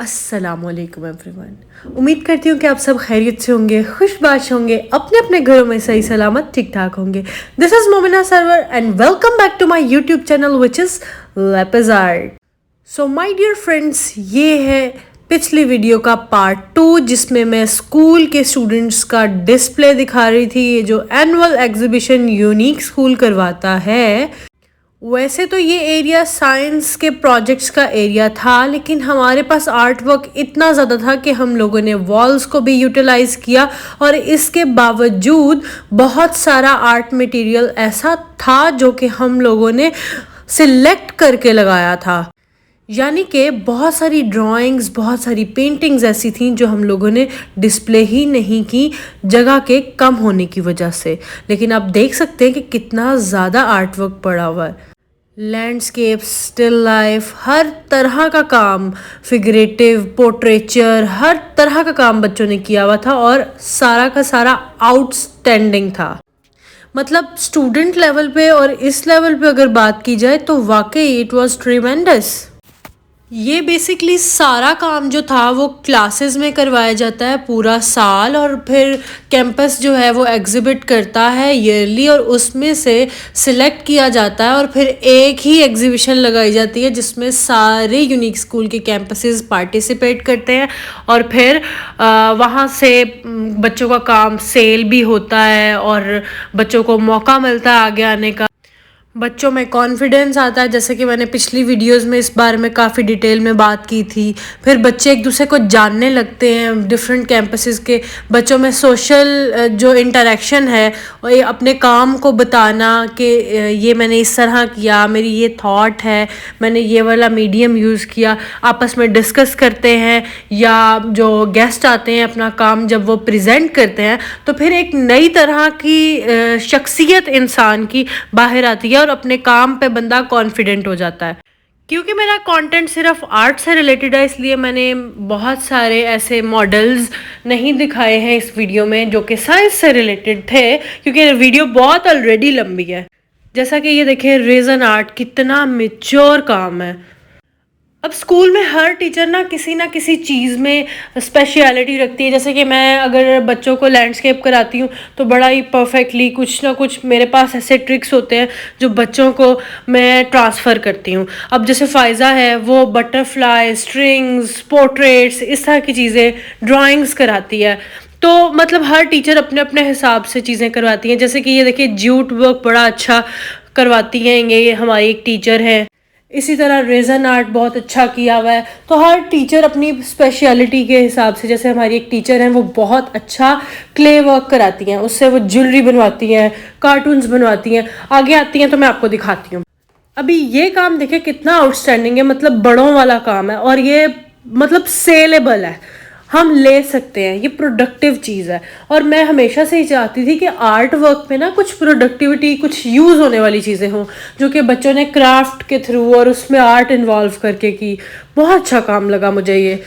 अस्सलामुअलैकुम एवरीवन। उम्मीद करती हूँ कि आप सब खैरियत से होंगे, खुशबाश होंगे, अपने अपने घरों में सही सलामत ठीक ठाक होंगे। This is Momina Sarwar and welcome back to my YouTube channel which is Lapis Art. So my dear friends, ये है पिछली वीडियो का पार्ट 2 जिसमें मैं स्कूल के स्टूडेंट्स का डिस्प्ले दिखा रही थी। ये जो एनुअल एग्जीबिशन यूनिक स्कूल करवाता है, वैसे तो ये एरिया साइंस के प्रोजेक्ट्स का एरिया था, लेकिन हमारे पास आर्ट वर्क इतना ज़्यादा था कि हम लोगों ने वॉल्स को भी यूटिलाइज़ किया और इसके बावजूद बहुत सारा आर्ट मटेरियल ऐसा था जो कि हम लोगों ने सिलेक्ट करके लगाया था। यानी कि बहुत सारी ड्राइंग्स, बहुत सारी पेंटिंग्स ऐसी थीं जो हम लोगों ने डिस्प्ले ही नहीं की, जगह के कम होने की वजह से। लेकिन आप देख सकते हैं कि कितना ज़्यादा आर्ट वर्क पड़ा हुआ है। लैंडस्केप, स्टिल लाइफ, हर तरह का काम, फिगरेटिव, पोर्ट्रेचर, हर तरह का काम बच्चों ने किया हुआ था और सारा का सारा आउटस्टैंडिंग था। मतलब स्टूडेंट लेवल पे और इस लेवल पे अगर बात की जाए तो वाकई इट वाज ट्रिमेंडस। ये बेसिकली सारा काम जो था वो क्लासेस में करवाया जाता है पूरा साल, और फिर कैंपस जो है वो एग्जिबिट करता है ईयरली, और उसमें से सिलेक्ट किया जाता है और फिर एक ही एग्जीबिशन लगाई जाती है जिसमें सारे यूनिक स्कूल के कैंपसेस पार्टिसिपेट करते हैं। और फिर वहाँ से बच्चों का काम सेल भी होता है और बच्चों को मौका मिलता है आगे आने का। बच्चों में कॉन्फिडेंस आता है, जैसे कि मैंने पिछली वीडियोस में इस बारे में काफ़ी डिटेल में बात की थी। फिर बच्चे एक दूसरे को जानने लगते हैं, डिफरेंट कैंपसेस के बच्चों में सोशल जो इंटरेक्शन है, और ये अपने काम को बताना कि ये मैंने इस तरह किया, मेरी ये थॉट है, मैंने ये वाला मीडियम यूज़ किया, आपस में डिस्कस करते हैं। या जो गेस्ट आते हैं अपना काम जब वो प्रेजेंट करते हैं तो फिर एक नई तरह की शख्सियत इंसान की बाहर आती है और अपने काम पे बंदा कॉन्फिडेंट हो जाता है। क्योंकि मेरा कंटेंट सिर्फ आर्ट से रिलेटेड है, इसलिए मैंने बहुत सारे ऐसे मॉडल्स नहीं दिखाए हैं इस वीडियो में जो कि साइंस से रिलेटेड थे, क्योंकि वीडियो बहुत ऑलरेडी लंबी है। जैसा कि ये देखें, रेजन आर्ट कितना मेच्योर काम है। अब स्कूल में हर टीचर ना किसी चीज़ में स्पेशलिटी रखती है। जैसे कि मैं अगर बच्चों को लैंडस्केप कराती हूँ तो बड़ा ही परफेक्टली कुछ ना कुछ मेरे पास ऐसे ट्रिक्स होते हैं जो बच्चों को मैं ट्रांसफ़र करती हूँ। अब जैसे फ़ायज़ा है, वो बटरफ्लाई, स्ट्रिंग्स, पोर्ट्रेट्स, इस तरह की चीज़ें, ड्राइंग्स कराती है। तो मतलब हर टीचर अपने अपने हिसाब से चीज़ें करवाती हैं। जैसे कि ये देखिए, ज्यूट वर्क बड़ा अच्छा करवाती हैं ये हमारी एक टीचर है। इसी तरह रेजन आर्ट बहुत अच्छा किया हुआ है। तो हर टीचर अपनी स्पेशलिटी के हिसाब से, जैसे हमारी एक टीचर हैं वो बहुत अच्छा क्ले वर्क कराती हैं, उससे वो ज्वेलरी बनवाती हैं, कार्टून्स बनवाती हैं। आगे आती हैं तो मैं आपको दिखाती हूँ। अभी ये काम देखिए कितना आउटस्टैंडिंग है, मतलब बड़ों वाला काम है और ये मतलब सेलेबल है, हम ले सकते हैं, ये प्रोडक्टिव चीज़ है। और मैं हमेशा से ही चाहती थी कि आर्ट वर्क में ना कुछ प्रोडक्टिविटी, कुछ यूज़ होने वाली चीज़ें हों, जो कि बच्चों ने क्राफ्ट के थ्रू और उसमें आर्ट इन्वॉल्व करके की। बहुत अच्छा काम लगा मुझे ये।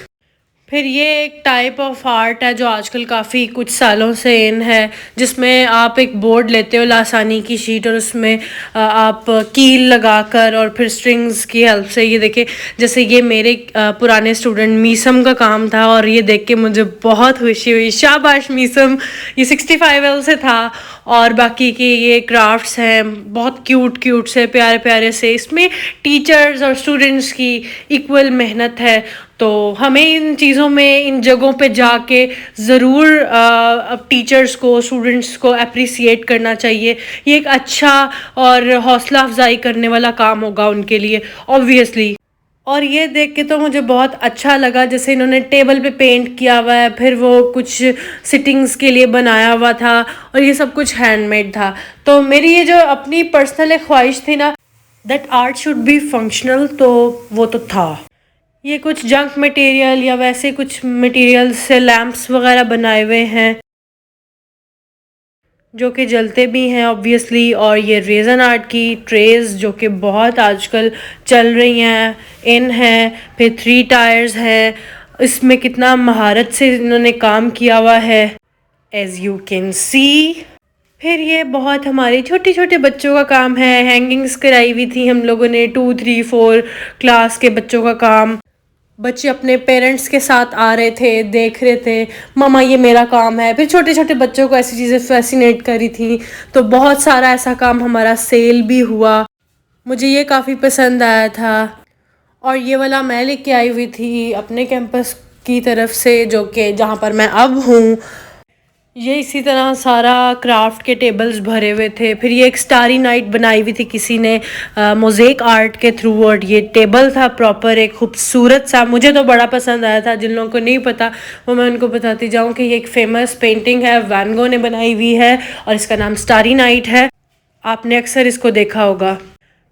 फिर ये एक टाइप ऑफ आर्ट है जो आजकल काफ़ी कुछ सालों से इन है, जिसमें आप एक बोर्ड लेते हो लासानी की शीट और उसमें आप कील लगाकर और फिर स्ट्रिंग्स की हेल्प से, ये देखिए जैसे ये मेरे पुराने स्टूडेंट मीसम का काम था और ये देख के मुझे बहुत खुशी हुई। शाबाश मीसम, ये 65L से था। और बाकी के ये क्राफ्ट्स हैं बहुत क्यूट क्यूट से, प्यारे प्यारे से। इसमें टीचर्स और स्टूडेंट्स की इक्वल मेहनत है। तो हमें इन चीज़ों में, इन जगहों पे जाके ज़रूर अब टीचर्स को, स्टूडेंट्स को अप्रिसिएट करना चाहिए। ये एक अच्छा और हौसला अफजाई करने वाला काम होगा उनके लिए ऑब्वियसली। और ये देख के तो मुझे बहुत अच्छा लगा, जैसे इन्होंने टेबल पे पेंट किया हुआ है, फिर वो कुछ सिटिंग्स के लिए बनाया हुआ था और ये सब कुछ हैंडमेड था। तो मेरी ये जो अपनी पर्सनल एक ख्वाहिश थी ना, that art should be functional, तो वो तो था। ये कुछ जंक मटेरियल या वैसे कुछ मटेरियल से लैंप्स वगैरह बनाए हुए हैं जो कि जलते भी हैं ऑब्वियसली। और ये रेज़न आर्ट की ट्रेज़ जो कि बहुत आजकल चल रही हैं, इन हैं। फिर 3 टायर्स है, इसमें कितना महारत से इन्होंने काम किया हुआ है, एज़ यू कैन सी। फिर ये बहुत हमारे छोटे छोटे बच्चों का काम है, हैंगिंग्स कराई हुई थी हम लोगों ने, 2, 3, 4 क्लास के बच्चों का काम। बच्चे अपने पेरेंट्स के साथ आ रहे थे, देख रहे थे, मम्मा ये मेरा काम है। फिर छोटे छोटे बच्चों को ऐसी चीज़ें फैसिनेट करी थी, तो बहुत सारा ऐसा काम हमारा सेल भी हुआ। मुझे ये काफ़ी पसंद आया था। और ये वाला मैं लेके आई हुई थी अपने कैंपस की तरफ से, जो कि जहाँ पर मैं अब हूँ। ये इसी तरह सारा क्राफ्ट के टेबल्स भरे हुए थे। फिर ये एक स्टारी नाइट बनाई हुई थी किसी ने मोज़ेक आर्ट के थ्रू, और ये टेबल था प्रॉपर एक खूबसूरत सा। मुझे तो बड़ा पसंद आया था। जिन लोगों को नहीं पता वो मैं उनको बताती जाऊँ कि ये एक फेमस पेंटिंग है, वैन गो ने बनाई हुई है और इसका नाम स्टारी नाइट है। आपने अक्सर इसको देखा होगा।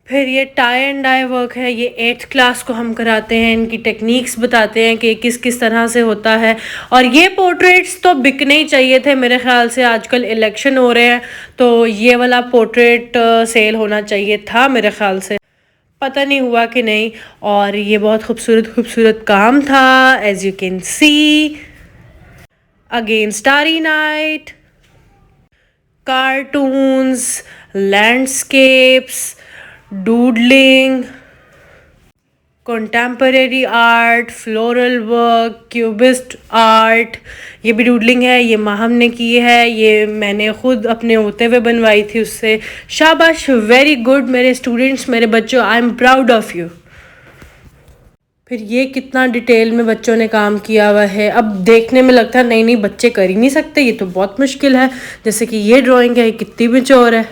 फिर ये टाई एंड डाई वर्क है। ये 8th क्लास को हम कराते हैं, इनकी टेक्निक्स बताते हैं कि किस किस तरह से होता है। और ये पोर्ट्रेट्स तो बिकने ही चाहिए थे मेरे ख्याल से। आजकल इलेक्शन हो रहे हैं तो ये वाला पोर्ट्रेट सेल होना चाहिए था मेरे ख्याल से। पता नहीं हुआ कि नहीं। और ये बहुत खूबसूरत खूबसूरत काम था, as you can see. Again starry night, cartoons, landscapes, doodling, contemporary art, floral work, cubist art. ये भी डूडलिंग है, ये माहम ने की है। ये मैंने खुद अपने होते हुए बनवाई थी उससे। शाबाश, वेरी गुड मेरे स्टूडेंट्स, मेरे बच्चों, I am proud of you. फिर ये कितना डिटेल में बच्चों ने काम किया हुआ है। अब देखने में लगता है नहीं नहीं बच्चे कर ही नहीं सकते, ये तो बहुत मुश्किल है। जैसे कि ये ड्राइंग है, कितनी मेच्योर है।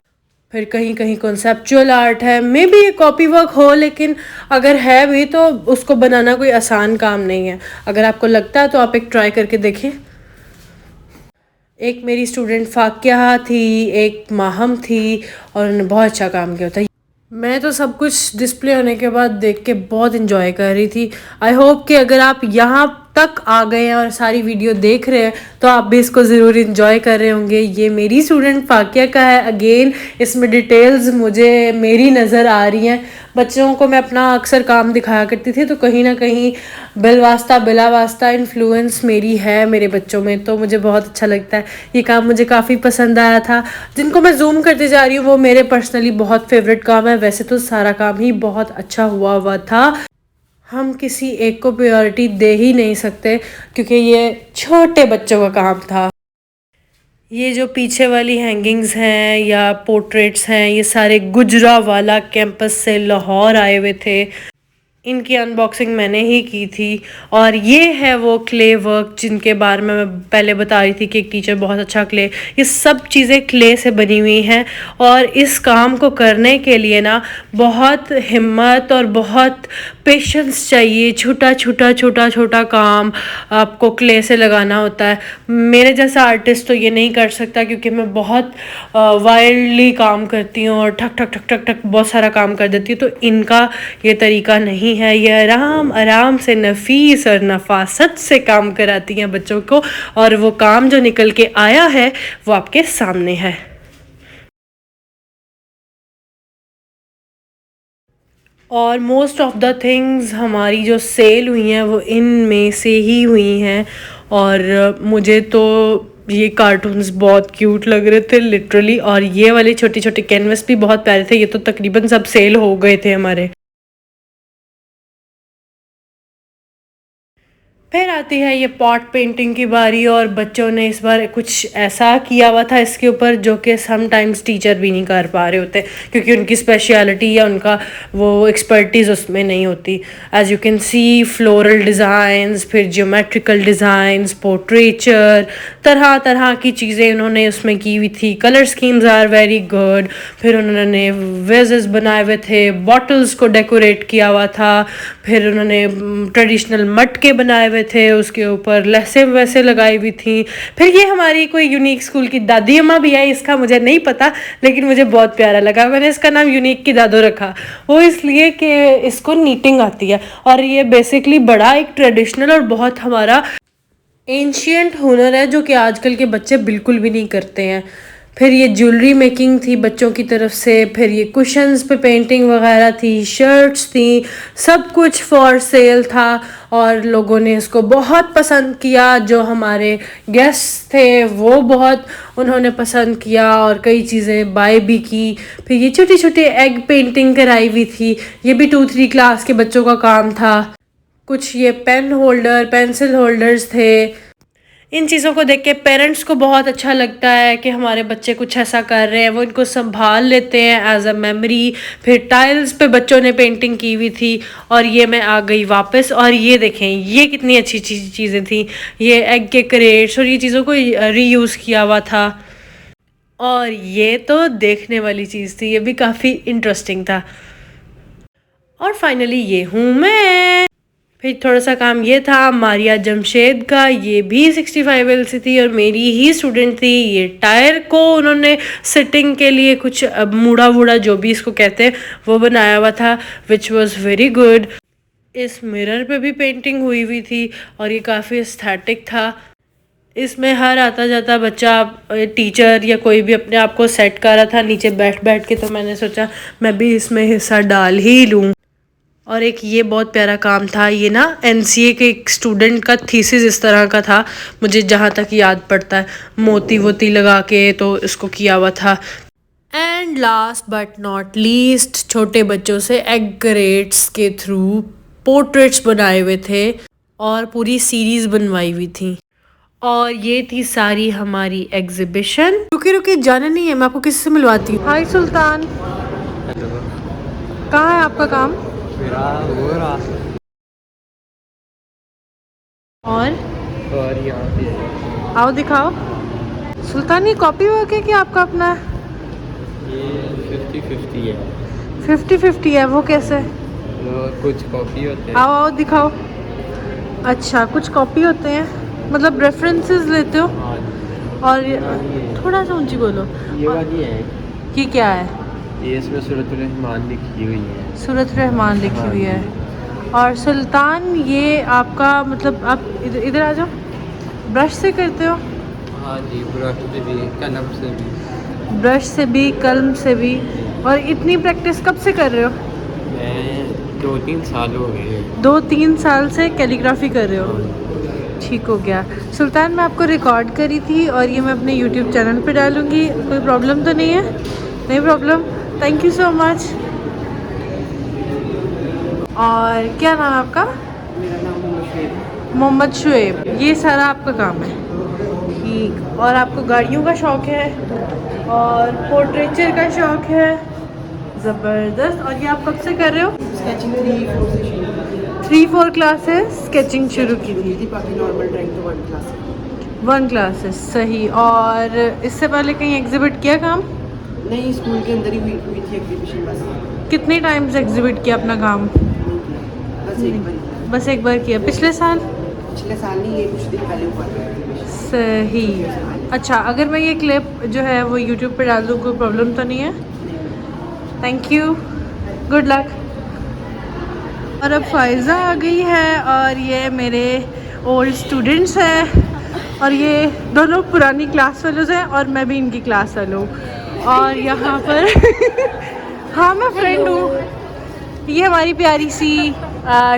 फिर कहीं कहीं कॉन्सेप्चुअल आर्ट है। मे बी ये कॉपी वर्क हो, लेकिन अगर है भी तो उसको बनाना कोई आसान काम नहीं है। अगर आपको लगता है तो आप एक ट्राई करके देखें। एक मेरी स्टूडेंट फाकिया थी, एक माहम थी, और उन्होंने बहुत अच्छा काम किया था। मैं तो सब कुछ डिस्प्ले होने के बाद देख के बहुत इन्जॉय कर रही थी। आई होप कि अगर आप यहाँ तक आ गए हैं और सारी वीडियो देख रहे हैं तो आप भी इसको ज़रूर इन्जॉय कर रहे होंगे। ये मेरी स्टूडेंट फाकिया का है। अगेन इसमें डिटेल्स मुझे मेरी नज़र आ रही हैं। बच्चों को मैं अपना अक्सर काम दिखाया करती थी, तो कहीं ना कहीं बिलवास्ता बिला वास्ता इन्फ्लुएंस मेरी है मेरे बच्चों में, तो मुझे बहुत अच्छा लगता है। ये काम मुझे काफ़ी पसंद आया था। जिनको मैं जूम करते जा रही हूँ वो मेरे पर्सनली बहुत फेवरेट काम है। वैसे तो सारा काम ही बहुत अच्छा हुआ हुआ था। हम किसी एक को प्रायोरिटी दे ही नहीं सकते क्योंकि ये छोटे बच्चों का काम था। ये जो पीछे वाली हैंगिंग्स हैं या पोर्ट्रेट्स हैं, ये सारे गुजरावाला कैंपस से लाहौर आए हुए थे। इनकी अनबॉक्सिंग मैंने ही की थी। और ये है वो क्ले वर्क जिनके बारे में मैं पहले बता रही थी कि एक टीचर बहुत अच्छा क्ले, ये सब चीज़ें क्ले से बनी हुई हैं। और इस काम को करने के लिए ना बहुत हिम्मत और बहुत पेशेंस चाहिए। छोटा छोटा छोटा छोटा काम आपको क्ले से लगाना होता है। मेरे जैसा आर्टिस्ट तो ये नहीं कर सकता क्योंकि मैं बहुत वाइल्डली काम करती हूँ और ठक ठक ठक ठक ठक बहुत सारा काम कर देती हूँ। तो इनका ये तरीका नहीं है। ये आराम आराम से नफीस और नफासत से काम कराती हैं बच्चों को, और वो काम जो निकल के आया है वो आपके सामने है। और मोस्ट ऑफ द थिंग्स हमारी जो सेल हुई हैं वो इनमें से ही हुई हैं। और मुझे तो ये कार्टून्स बहुत क्यूट लग रहे थे लिटरली, और ये वाले छोटे छोटे कैनवस भी बहुत प्यारे थे। ये तो तकरीबन सब सेल हो गए थे हमारे। फिर आती है ये पॉट पेंटिंग की बारी, और बच्चों ने इस बार कुछ ऐसा किया हुआ था इसके ऊपर जो कि समटाइम्स टीचर भी नहीं कर पा रहे होते क्योंकि उनकी स्पेशलिटी या उनका वो एक्सपर्टीज़ उसमें नहीं होती। As you can see floral designs, फिर ज्योमेट्रिकल डिज़ाइंस, पोर्ट्रेचर, तरह तरह की चीज़ें उन्होंने उसमें की हुई थी। Colour schemes are very good. फिर उन्होंने वेजेस बनाए हुए थे, बॉटल्स को डेकोरेट किया हुआ था। फिर उन्होंने ट्रेडिशनल मटके बनाए हुए थे, उसके ऊपर लहसें वैसे लगाई हुई थी। फिर ये हमारी कोई यूनिक स्कूल की दादी अम्मा भी आई, इसका मुझे नहीं पता लेकिन मुझे बहुत प्यारा लगा। मैंने इसका नाम यूनिक की दादो रखा, वो इसलिए कि इसको नीटिंग आती है। और ये बेसिकली बड़ा एक ट्रेडिशनल और बहुत हमारा एंशियंट हुनर है जो कि आजकल के बच्चे बिल्कुल भी नहीं करते हैं। फिर ये ज्वेलरी मेकिंग थी बच्चों की तरफ से। फिर ये कुशन्स पे पेंटिंग वगैरह थी, शर्ट्स थी, सब कुछ फॉर सेल था। और लोगों ने इसको बहुत पसंद किया। जो हमारे गेस्ट थे वो बहुत उन्होंने पसंद किया और कई चीज़ें बाय भी की। फिर ये छोटी छोटी एग पेंटिंग कराई हुई थी, ये भी 2-3 क्लास के बच्चों का काम था। कुछ ये पेन होल्डर, पेंसिल होल्डर्स थे। इन चीज़ों को देख के पेरेंट्स को बहुत अच्छा लगता है कि हमारे बच्चे कुछ ऐसा कर रहे हैं, वो इनको संभाल लेते हैं एज अ मेमोरी। फिर टाइल्स पे बच्चों ने पेंटिंग की हुई थी और ये मैं आ गई वापस, और ये देखें ये कितनी अच्छी चीज़ें थी। ये एग के क्रेट्स और ये चीज़ों को रीयूज़ किया हुआ था। और ये तो देखने वाली चीज़ थी, ये भी काफ़ी इंटरेस्टिंग था। और फाइनली ये हूँ मैं। फिर थोड़ा सा काम ये था मारिया जमशेद का, ये भी 65L से थी और मेरी ही स्टूडेंट थी। ये टायर को उन्होंने सिटिंग के लिए कुछ मूड़ा वूड़ा जो भी इसको कहते हैं वो बनाया हुआ था, विच वॉज वेरी गुड। इस मिरर पे भी पेंटिंग हुई थी और ये काफ़ी एस्थेटिक था। इसमें हर आता जाता बच्चा, टीचर या कोई भी अपने आप को सेट कर रहा था नीचे बैठ बैठ के, तो मैंने सोचा मैं भी इसमें हिस्सा डाल ही लूँ। और एक ये बहुत प्यारा काम था, ये ना NCA के एक स्टूडेंट का थीसिस इस तरह का था, मुझे जहाँ तक याद पड़ता है, मोती वोती लगा के तो इसको किया हुआ था। And last but not least, छोटे बच्चों से एग्रेट्स के थ्रू पोर्ट्रेट्स बनाए हुए थे और पूरी सीरीज बनवाई हुई थी। और ये थी सारी हमारी एग्जीबिशन। रुकी रुकी जाने नहीं है, मैं आपको किसी से मिलवाती हूँ। हाय सुल्तान, कहाँ है आपका काम? मेरा वो रहा और यहाँ पे है। आओ दिखाओ। सुल्तान ये कॉपी वर्क है कि आपका अपना? ये 50-50 है। 50-50 है, वो कैसे? और कुछ कॉपी होते हैं। आओ आओ दिखाओ। अच्छा, कुछ कॉपी होते हैं, मतलब रेफरेंसेस लेते हो? हाँ, और थोड़ा सा ऊंची बोलो। ये वाली है। ये क्या है? ये इसमें सूरत रहमान लिखी हुई है। सूरत रहमान लिखी हुई है। और सुल्तान ये आपका मतलब आप इधर आ जाओ, ब्रश से करते हो? हाँ जी, ब्रश से भी, कलम से भी। ब्रश से भी, कलम से भी। और इतनी प्रैक्टिस कब से कर रहे हो? मैं 2-3 साल हो गए। 2-3 साल से कैलीग्राफी कर रहे हो? ठीक हो गया। सुल्तान मैं आपको रिकॉर्ड करी थी और ये मैं अपने YouTube चैनल पे डालूँगी, कोई प्रॉब्लम तो नहीं है? नहीं problem, thank you so much. और क्या नाम है आपका? मेरा नाम मोहम्मद शुएब। ये सारा आपका काम है, ठीक। और आपको गाड़ियों का शौक़ है और पोर्ट्रेचर का शौक़ है, ज़बरदस्त। और ये आप कब से कर रहे हो? स्केचिंग 3-4 से शुरू 3-4 क्लासेस स्केचिंग शुरू की थी। बाकी नॉर्मल ड्राइंग तो 1 क्लास 1 क्लासेस, सही। और इससे पहले कहीं एग्जिबिट किया काम? नहीं, स्कूल के अंदर ही हुई थी एग्जीबिशन बस। कितने टाइम्स एग्जिबिट किया अपना काम? बस एक बार। बस एक बार किया। पिछले साल? पिछले साल नहीं, ये कुछ दिन पहले हुआ था एग्जीबिशन। सही। अच्छा, अगर मैं ये क्लिप जो है वो YouTube पे डाल दूँ कोई प्रॉब्लम तो नहीं है? Thank you, good luck. और अब फ़ायज़ा आ गई है और ये मेरे ओल्ड स्टूडेंट्स हैं और ये दोनों पुरानी क्लास फेलोज़ हैं और मैं भी इनकी क्लास फेलो हूँ। और यहाँ पर हाँ मैं फ्रेंड हूँ। ये हमारी प्यारी सी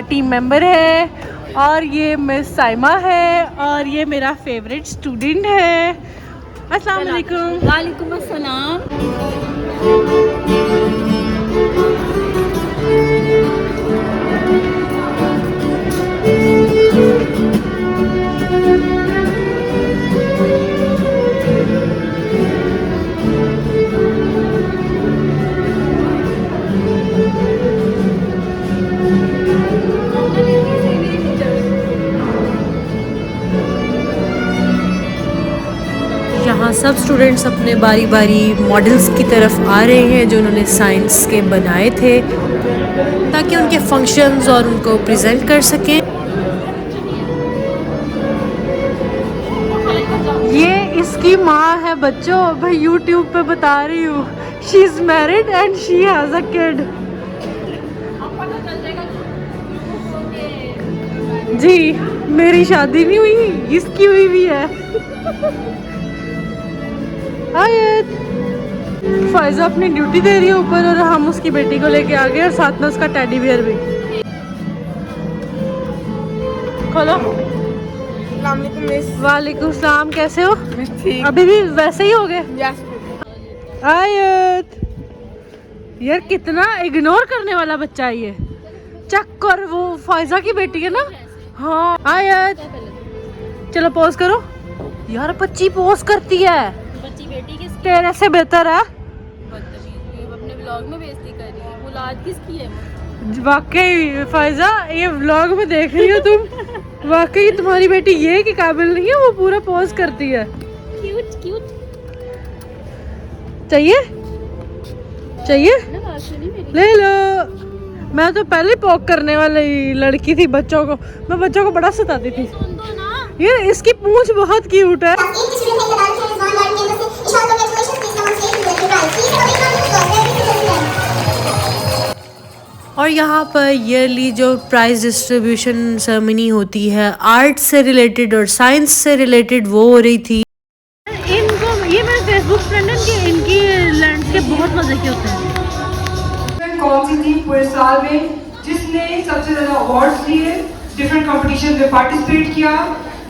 टीम मेंबर है और ये मिस साइमा है और ये मेरा फेवरेट स्टूडेंट है। अस्सलाम वालेकुम। वालेकुम अस्सलाम। यहाँ सब स्टूडेंट्स अपने बारी बारी मॉडल्स की तरफ आ रहे हैं जो उन्होंने साइंस के बनाए थे ताकि उनके फंक्शंस और उनको प्रेजेंट कर सकें। ये इसकी माँ है बच्चों, भाई यूट्यूब पे बता रही हूँ। She is married and she has a kid. जी मेरी शादी नहीं हुई, इसकी हुई भी है। आयत फ़ायज़ा अपनी ड्यूटी दे रही है ऊपर और हम उसकी बेटी को लेके आ गए और साथ में उसका टेडी बियर भी। खोलो। वालेकुम सलाम, कैसे हो? अभी भी वैसे ही हो गए? आयत यार कितना इग्नोर करने वाला बच्चा है ये। चेक कर, वो फायजा की बेटी है ना। हाँ आयत, चलो पोज करो यार। बच्ची पोज करती है, बच्ची बेटी किसकी? तेरे से बेहतर है। बदतमीज, अपने व्लॉग में बेइज्जती कर रही है। मुलाद किसकी है? वाकई फायजा, ये व्लॉग में देख रही हो तुम, वाकई तुम्हारी बेटी ये के काबिल नहीं है, वो पूरा पोज करती है। क्यूट क्यूट चाहिए चाहिए, ना, बात सुनी मेरी? ले लो। मैं तो पहले पोक करने वाली लड़की थी बच्चों को, मैं बच्चों को बड़ा सताती थी। सुन दो ना। ये इसकी पूंछ बहुत क्यूट है। और यहाँ पर ईयरली जो प्राइज डिस्ट्रीब्यूशन सेरेमनी होती है, आर्ट से रिलेटेड और साइंस से रिलेटेड, वो हो रही थी। इनको ये मेरे फेसबुक फ्रेंड है कि इनकी लैंडस्केप बहुत मजे के होते हैं। कौन सी थी पूरे साल में जिसने सबसे ज्यादा अवार्ड्स लिए, डिफरेंट कंपटीशन में पार्टिसिपेट किया,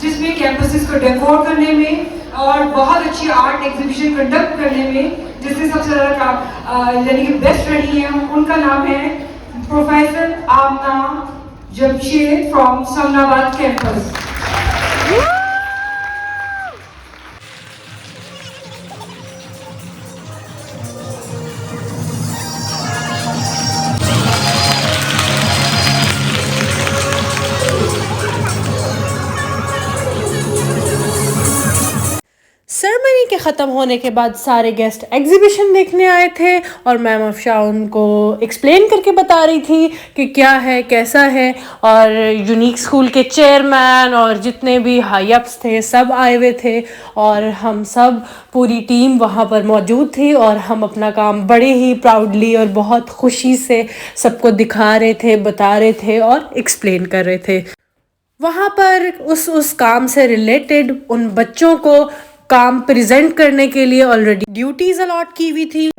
जिसमें कैंपसेस को डेकोर करने में और बहुत अच्छी आर्ट एग्जीबिशन कंडक्ट करने में जिससे सबसे ज्यादा यानी कि बेस्ट रही है, उनका नाम है professor Amna Jamshed from Samnabad campus. Ceremony के ख़त्म होने के बाद सारे गेस्ट एग्जीबिशन देखने आए थे और मैम अफशा उनको एक्सप्लेन करके बता रही थी कि क्या है कैसा है। और यूनिक स्कूल के चेयरमैन और जितने भी हाई अप्स थे सब आए हुए थे और हम सब पूरी टीम वहाँ पर मौजूद थी और हम अपना काम बड़े ही प्राउडली और बहुत खुशी से सबको दिखा रहे थे, बता रहे थे और एक्सप्लेन कर रहे थे। वहाँ पर उस काम से रिलेटेड उन बच्चों को काम प्रेजेंट करने के लिए ऑलरेडी ड्यूटीज अलॉट की हुई थी।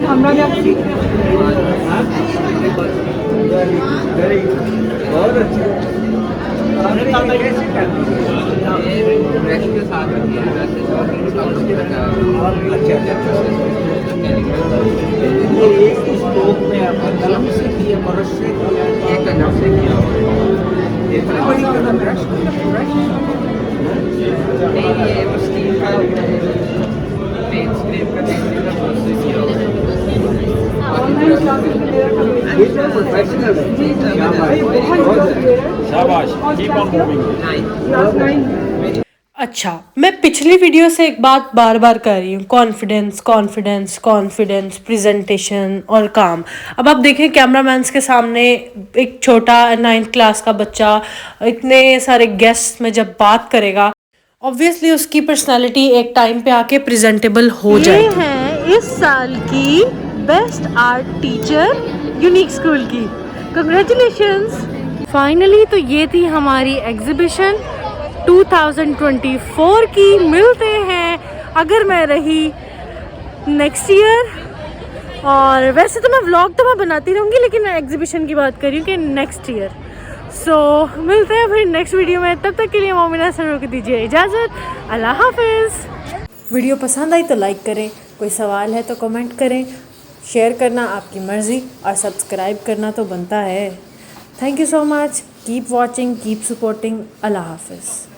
अच्छा, मैं पिछली वीडियो से एक बात बार बार कर रही हूँ, कॉन्फिडेंस कॉन्फिडेंस कॉन्फिडेंस, प्रेजेंटेशन और काम। अब आप देखें कैमरामैन के सामने एक छोटा 9th क्लास का बच्चा इतने सारे गेस्ट में जब बात करेगा, ऑब्वियसली उसकी पर्सनालिटी एक टाइम पे आके प्रेजेंटेबल हो जाएगी। ये है इस साल की best art teacher unique school की, कंग्रेचुलेशंस। फाइनली तो ये थी हमारी एग्जीबिशन 2024 की। मिलते हैं अगर मैं रही नेक्स्ट ईयर। और वैसे तो मैं व्लॉग तो मैं बनाती रहूँगी, लेकिन मैं एग्जीबिशन की बात कर रही हूँ कि नेक्स्ट ईयर। सो मिलते हैं फिर नेक्स्ट वीडियो में, तब तक के लिए मोमिना सर को दीजिए इजाज़त। अल्लाह हाफिज़। वीडियो पसंद आई तो लाइक करें, कोई सवाल है तो कमेंट करें, शेयर करना आपकी मर्ज़ी और सब्सक्राइब करना तो बनता है। Thank you so much, keep watching, keep supporting. अल्लाह हाफिज़।